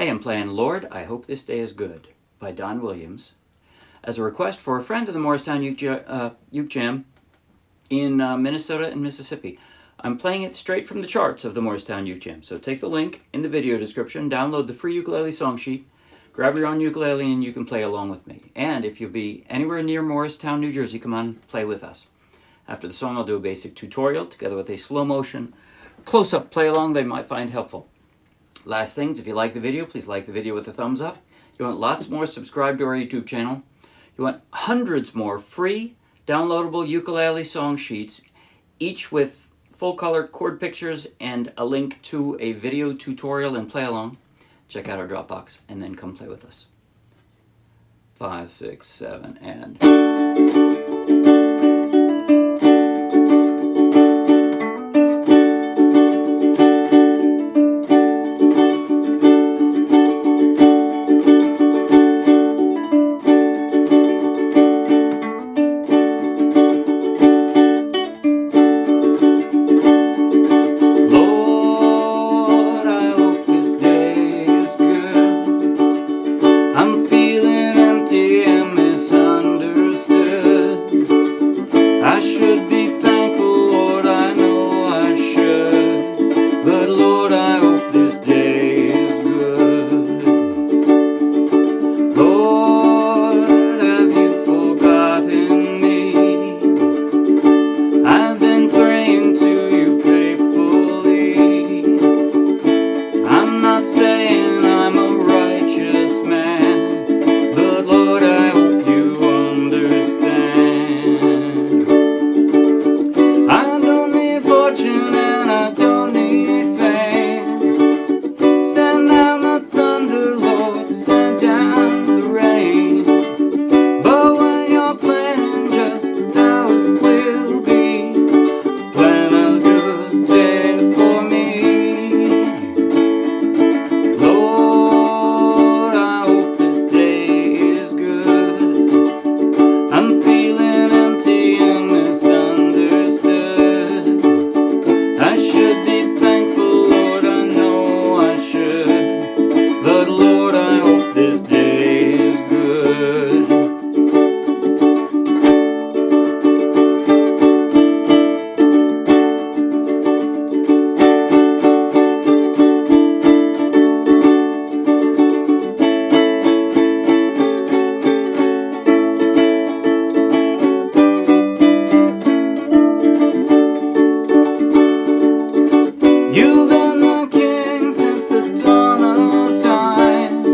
Hey, I'm playing Lord, I Hope This Day Is Good by Don Williams as a request for a friend of the Morristown Uke Jam in Minnesota and Mississippi. I'm playing it straight from the charts of the Morristown Uke Jam. So take the link in the video description, download the free ukulele song sheet, grab your own ukulele, and you can play along with me. And if you'll be anywhere near Morristown, New Jersey, come on, play with us. After the song, I'll do a basic tutorial together with a slow motion close-up play along they might find helpful. Last things, if you like the video, please like the video with a thumbs up. You want lots more, subscribe to our YouTube channel. You want hundreds more free downloadable ukulele song sheets, each with full-color chord pictures and a link to a video tutorial and play along. Check out our Dropbox and then come play with us. 5, 6, 7, and... I'm feeling empty and misunderstood. I should be thankful, Lord, I know I should. But Lord, I hope this day is good. Lord, have you forgotten me? I've been praying to you faithfully. I'm not saying I'm a righteous man, but Lord, I hope you understand. I don't need fortune and I don't need fame. Send down the thunder, Lord, send down the rain. But when you're planning just how it will be, plan a good day for me. Lord, I hope this day is good. I'm feeling empty and misunderstood. I should be thankful, Lord, I know I should. But Lord, I hope this day is good. You've been the king since the dawn of time.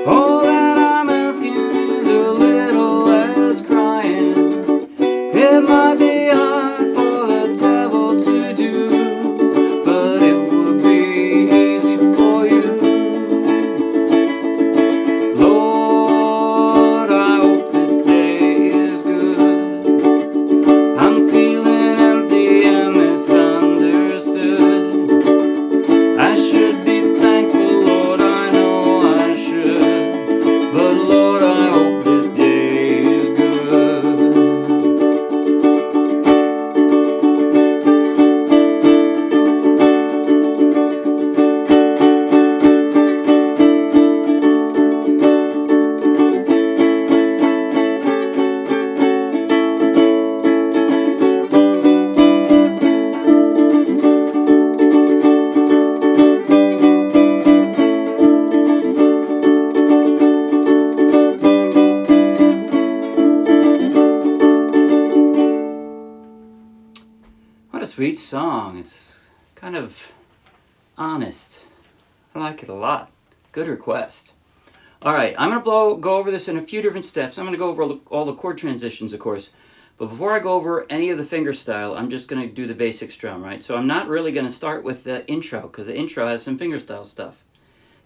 All that I'm asking is a little less crying. It might be hard for the devil to do, but it would be easy for you. Lord, I hope this day is good. I'm feeling empty and misunderstood. I should be thankful, Lord, I know I should. But Lord, I hope this day is good. What a sweet song. It's kind of honest. I like it a lot. Good request. All right, I'm going to go over this in a few different steps. I'm going to go over all the chord transitions, of course. But before I go over any of the finger style, I'm just going to do the basic strum, right? So I'm not really going to start with the intro, because the intro has some fingerstyle stuff,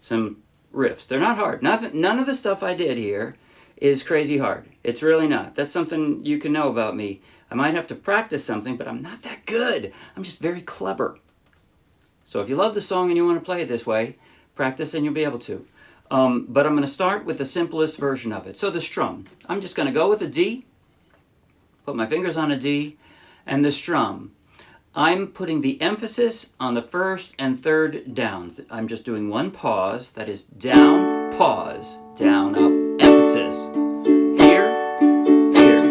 some riffs. They're not hard. None of the stuff I did here is crazy hard. It's really not. That's something you can know about me. I might have to practice something, but I'm not that good. I'm just very clever. So if you love the song and you want to play it this way, practice and you'll be able to. But I'm going to start with the simplest version of it. So the strum. I'm just going to go with a D, put my fingers on a D, and the strum. I'm putting the emphasis on the first and third downs. I'm just doing one pause, that is down, pause, down, up, emphasis. Here, here.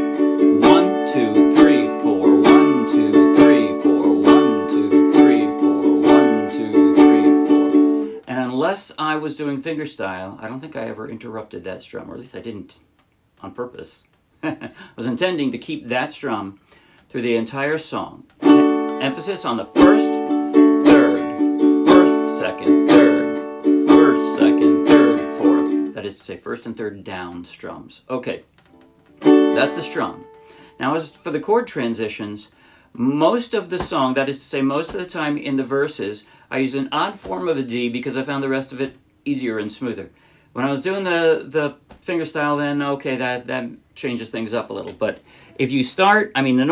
1, 2, 3, 4. 1, 2, 3, 4. 1, 2, 3, 4. 1, 2, 3, 4. And unless I was doing fingerstyle, I don't think I ever interrupted that strum, or at least I didn't on purpose. I was intending to keep that strum through the entire song. Emphasis on the first, third, first, second, third, first, second, third, fourth. That is to say, first and third down strums. Okay, that's the strum. Now, as for the chord transitions, most of the song, that is to say, most of the time in the verses, I use an odd form of a D because I found the rest of it easier and smoother. When I was doing the fingerstyle, then okay, that changes things up a little. But if you start, I mean, the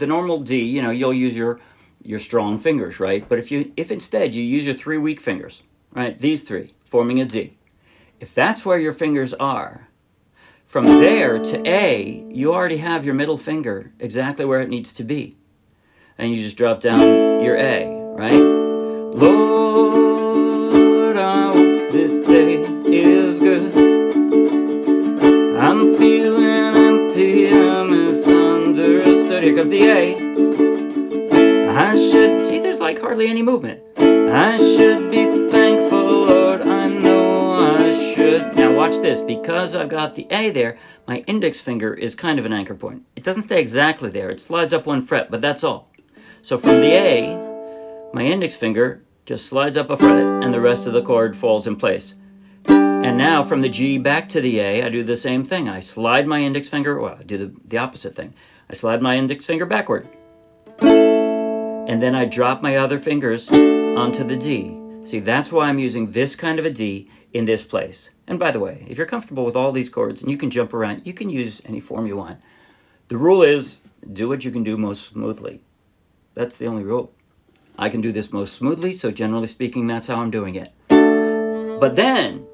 normal D, you know, you'll use your strong fingers, right? But if instead you use your 3 weak fingers, right, these 3 forming a D, if that's where your fingers are, from there to A, you already have your middle finger exactly where it needs to be, and you just drop down your A, right? Lord, I hope this day is good. I'm feeling empty, I'm misunderstood. Here comes the A. I should, see, there's like hardly any movement. I should be thankful, Lord, I know I should. Now watch this, because I've got the A there, my index finger is kind of an anchor point. It doesn't stay exactly there, it slides up 1 fret, but that's all. So from the A, my index finger just slides up a fret, and the rest of the chord falls in place. And now from the G back to the A, I do the same thing. I slide my index finger, well, I do the opposite thing. I slide my index finger backward. And then I drop my other fingers onto the D. See, that's why I'm using this kind of a D in this place. And by the way, if you're comfortable with all these chords and you can jump around, you can use any form you want. The rule is, do what you can do most smoothly. That's the only rule. I can do this most smoothly, so generally speaking, that's how I'm doing it. But then,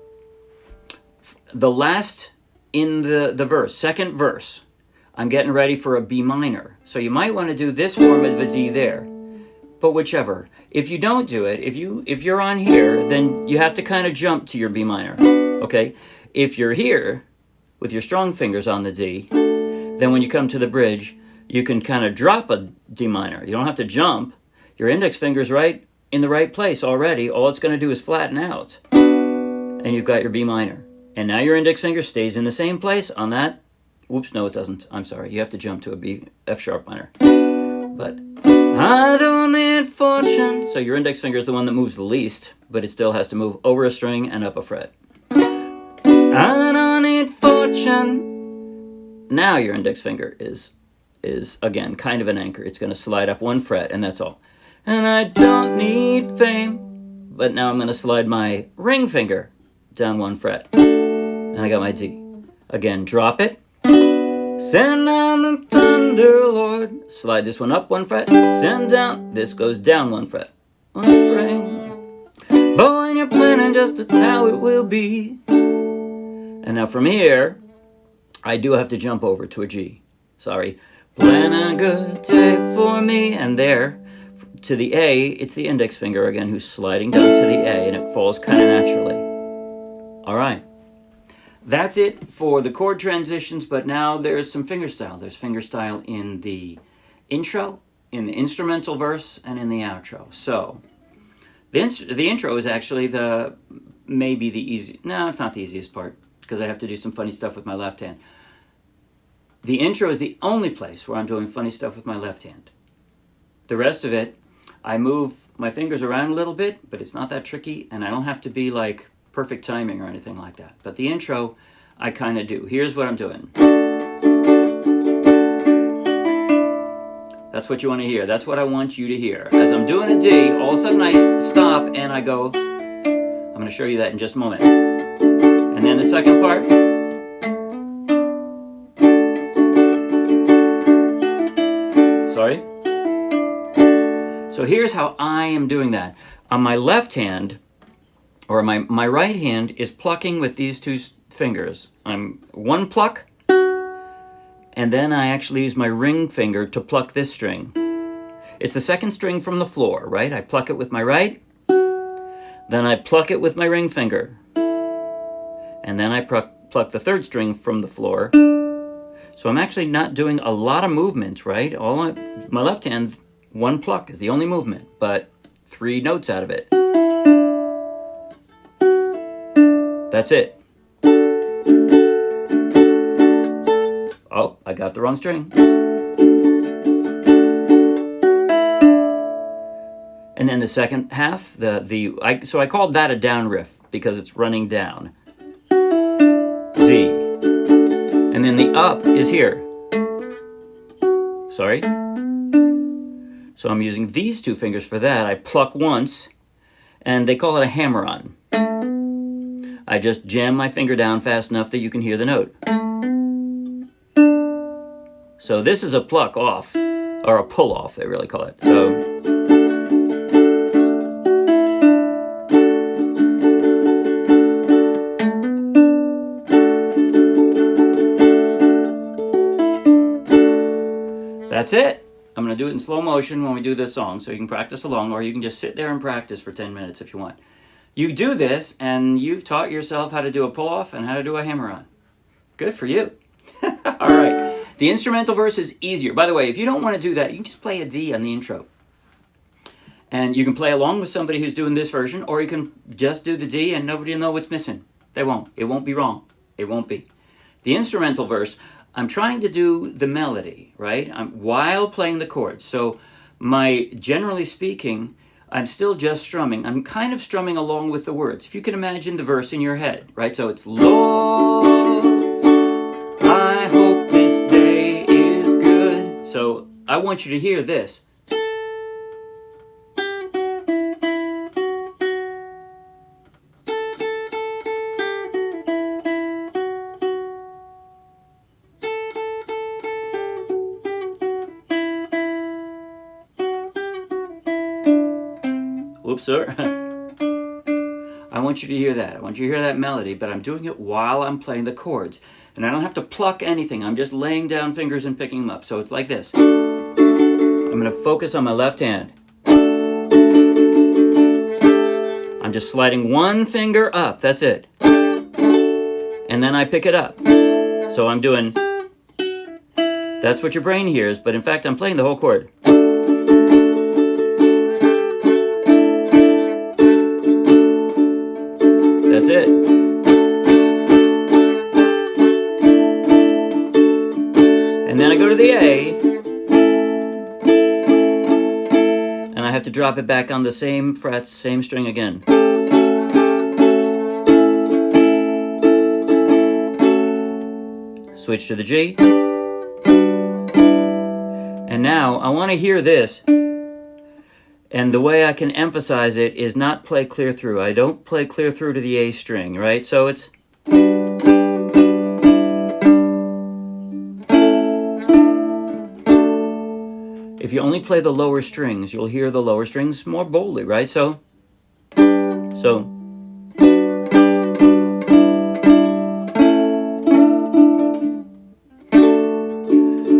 the last in the verse, second verse, I'm getting ready for a B minor. So you might want to do this form of a D there. But whichever. If you don't do it, if you're on here, then you have to kind of jump to your B minor. Okay? If you're here with your strong fingers on the D, then when you come to the bridge, you can kind of drop a D minor. You don't have to jump. Your index finger's right in the right place already. All it's going to do is flatten out. And you've got your B minor. And now your index finger stays in the same place on that. Whoops, no it doesn't. I'm sorry. You have to jump to a B, F sharp minor. But I don't need fortune. So your index finger is the one that moves the least, but it still has to move over a string and up a fret. I don't need fortune. Now your index finger is again kind of an anchor. It's going to slide up 1 fret, and that's all. And I don't need fame. But now I'm going to slide my ring finger down 1 fret. And I got my D. Again, drop it. Send down the thunder, Lord. Slide this one up 1 fret. Send down. This goes down 1 fret. 1 fret. But when you're planning just how it will be. And now from here, I do have to jump over to a G. Sorry. Plan a good day for me. And there, to the A, it's the index finger again who's sliding down to the A, and it falls kind of naturally. All right. That's it for the chord transitions, but now there's some fingerstyle. There's fingerstyle in the intro, in the instrumental verse, and in the outro. So, the intro is actually maybe the easy. No, it's not the easiest part, because I have to do some funny stuff with my left hand. The intro is the only place where I'm doing funny stuff with my left hand. The rest of it, I move my fingers around a little bit, but it's not that tricky, and I don't have to be like perfect timing or anything like that. But the intro, I kind of do. Here's what I'm doing. That's what you want to hear. That's what I want you to hear. As I'm doing a D, all of a sudden I stop and I go. I'm going to show you that in just a moment. And then the second part. Sorry. So here's how I am doing that. On my left hand, or my right hand is plucking with these 2 fingers. I'm 1 pluck, and then I actually use my ring finger to pluck this string. It's the second string from the floor, right? I pluck it with my right, then I pluck it with my ring finger, and then I pluck the third string from the floor. So I'm actually not doing a lot of movement, right? My left hand, one pluck is the only movement, but 3 notes out of it. That's it. Oh, I got the wrong string. And then the second half, so I called that a down riff because it's running down. Z. And then the up is here. Sorry. So I'm using these 2 fingers for that. I pluck once, and they call it a hammer-on. I just jam my finger down fast enough that you can hear the note. So this is a pluck off, or a pull off, they really call it. So that's it. I'm going to do it in slow motion when we do this song, so you can practice along, or you can just sit there and practice for 10 minutes if you want. You do this, and you've taught yourself how to do a pull-off and how to do a hammer-on. Good for you. All right. The instrumental verse is easier. By the way, if you don't want to do that, you can just play a D on the intro. And you can play along with somebody who's doing this version, or you can just do the D and nobody will know what's missing. They won't. It won't be wrong. It won't be. The instrumental verse, I'm trying to do the melody, right? While playing the chords. So generally speaking, I'm still just strumming. I'm kind of strumming along with the words. If you can imagine the verse in your head, right? So it's Lord, I hope this day is good. So I want you to hear this. Whoops, sir. I want you to hear that. I want you to hear that melody, but I'm doing it while I'm playing the chords. And I don't have to pluck anything. I'm just laying down fingers and picking them up. So it's like this. I'm going to focus on my left hand. I'm just sliding one finger up. That's it. And then I pick it up. So I'm doing... That's what your brain hears, but in fact, I'm playing the whole chord. That's it. And then I go to the A, and I have to drop it back on the same frets, same string again. Switch to the G. And now I want to hear this. And the way I can emphasize it is not play clear through. I don't play clear through to the A string, right? So it's... If you only play the lower strings, you'll hear the lower strings more boldly, right? So...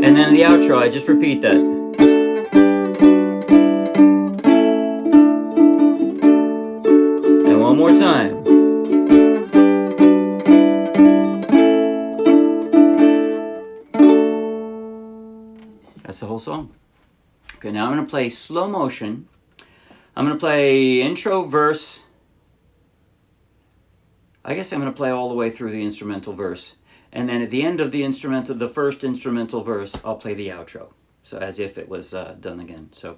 And then the outro, I just repeat that. One more time. That's the whole song. Okay, now I'm going to play slow motion. I'm going to play intro, verse. I guess I'm going to play all the way through the instrumental verse. And then at the end of the first instrumental verse, I'll play the outro. So as if it was done again. So,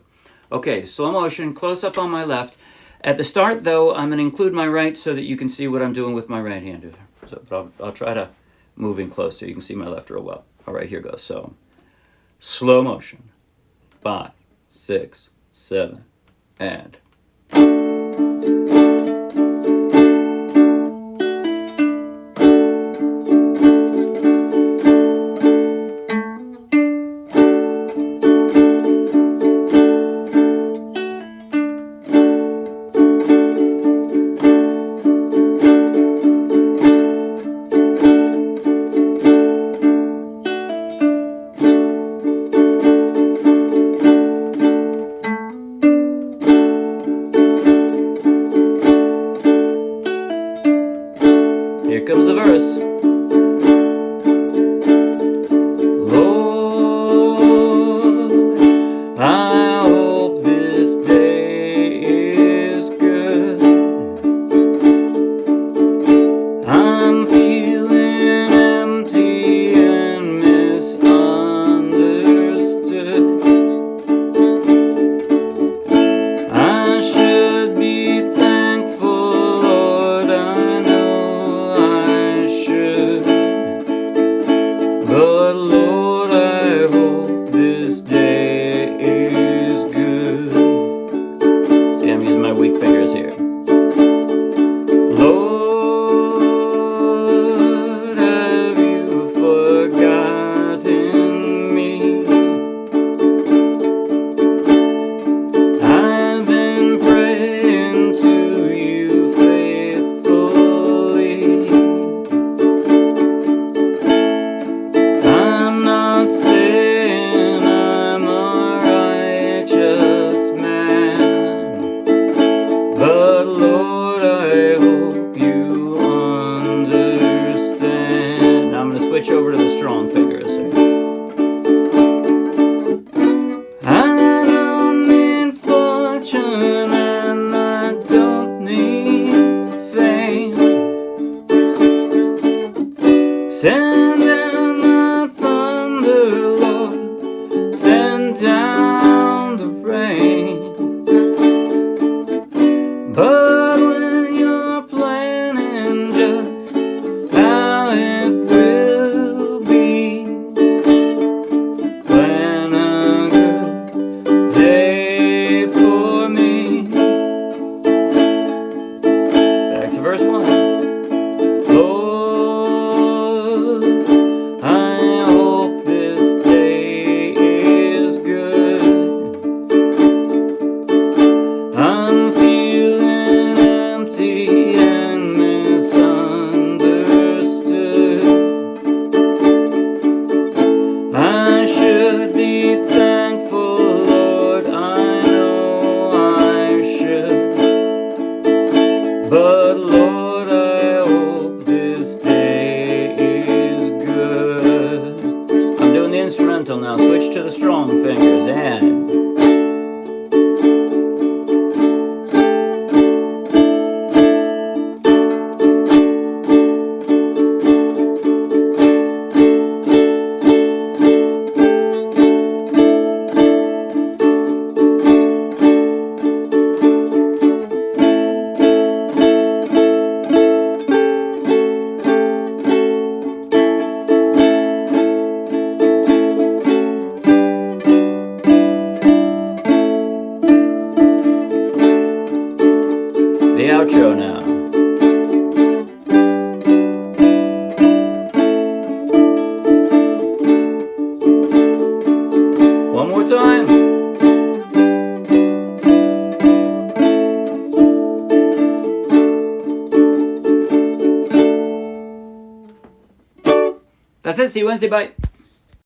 okay, slow motion, close up on my left. At the start, though, I'm going to include my right so that you can see what I'm doing with my right hand. So, I'll try to move in close so you can see my left real well. All right, here goes. So, slow motion. 5, 6, 7, and... Here comes the verse. Lord, I hope this day is good. I'm feeling empty and misunderstood. I should be thankful, Lord, I know I should. But Lord, I hope this day is good. See, I'm using my weak fingers here. Lord, have you forgotten me? I've been praying to you faithfully. I'm not saying I'm a righteous man, but Lord, I hope you understand. Now I'm going to switch over to the strong fingers. I don't need fortune and I don't need fame. Send down the thunder, Lord, send down the rain. But when you're planning just how it will be, plan a good day for me. Back to verse 1. Lord, I hope this day is good. I'm feeling empty and misunderstood. I should be thankful, Lord, I know I should. But Lord, I hope this day is good. I'm doing the instrumental now. Switch to the strong fingers and the outro now. One more time. That's it. See you Wednesday. Bye.